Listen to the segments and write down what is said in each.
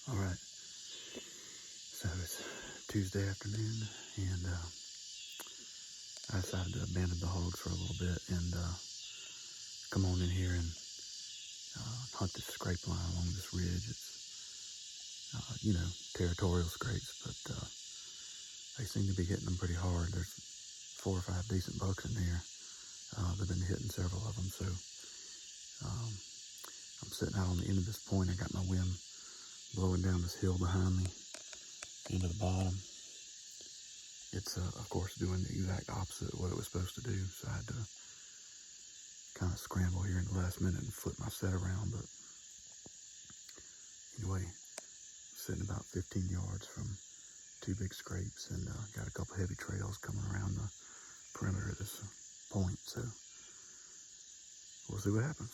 All right, so it's Tuesday afternoon, and I decided to abandon the hogs for a little bit and come on in here and hunt this scrape line along this ridge. It's, territorial scrapes, but they seem to be hitting them pretty hard. There's 4 or 5 decent bucks in there. They've been hitting several of them, so um, I'm sitting out on the end of this point. I got my wind blowing down this hill behind me into the bottom. It's, of course, doing the exact opposite of what it was supposed to do, so I had to kind of scramble here in the last minute and flip my set around. But anyway, sitting about 15 yards from 2 big scrapes, and got a couple heavy trails coming around the perimeter of this point, so we'll see what happens.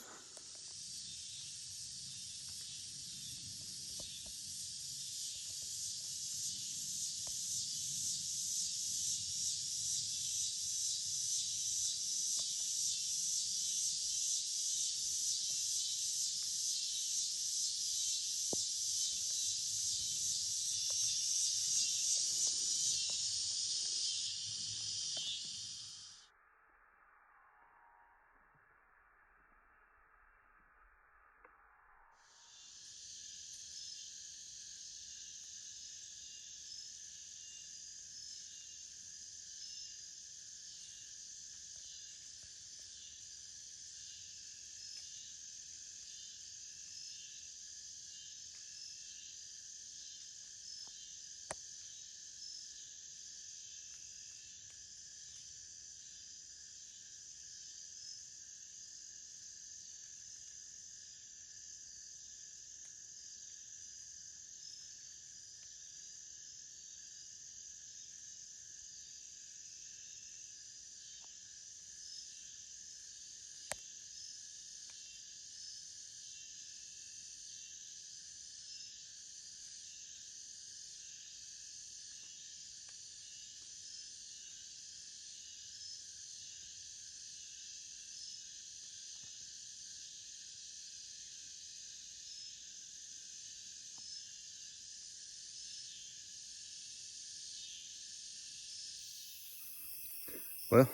Well,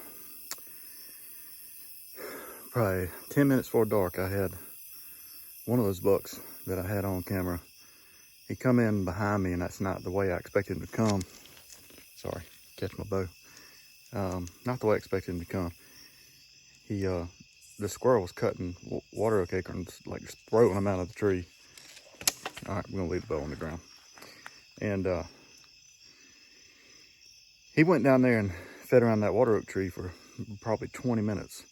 probably 10 minutes before dark, I had one of those bucks that I had on camera. He come in behind me, and that's not the way I expected him to come. Sorry, catch my bow. Not the way I expected him to come. The squirrel was cutting water oak acorns, like just throwing them out of the tree. All right, we're gonna leave the bow on the ground. And he went down there and fed around that water oak tree for probably 20 minutes.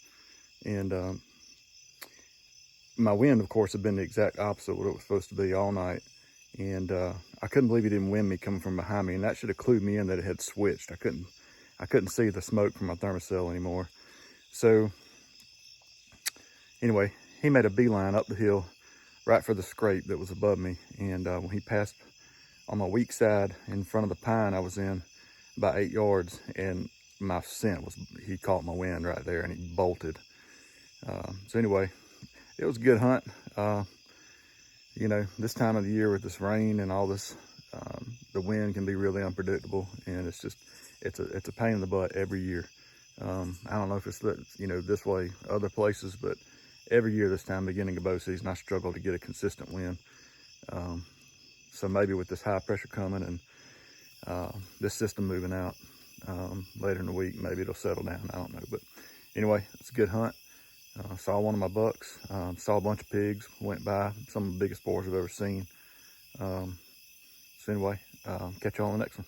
And my wind, of course, had been the exact opposite of what it was supposed to be all night. And I couldn't believe he didn't wind me coming from behind me, and that should have clued me in that it had switched. I couldn't see the smoke from my thermocell anymore. So anyway, he made a beeline up the hill right for the scrape that was above me. And when he passed on my weak side in front of the pine I was in, about 8 yards, and my scent was, he caught my wind right there and he bolted. So anyway, it was a good hunt. This time of the year with this rain and all this, the wind can be really unpredictable, and it's a pain in the butt every year. I don't know if it's this way other places, but every year this time, beginning of bow season, I struggle to get a consistent wind. So maybe with this high pressure coming and this system moving out later in the week, maybe it'll settle down. I don't know, but anyway, it's a good hunt. Saw one of my bucks, saw a bunch of pigs went by, some of the biggest boars I've ever seen. So anyway, catch you on the next one.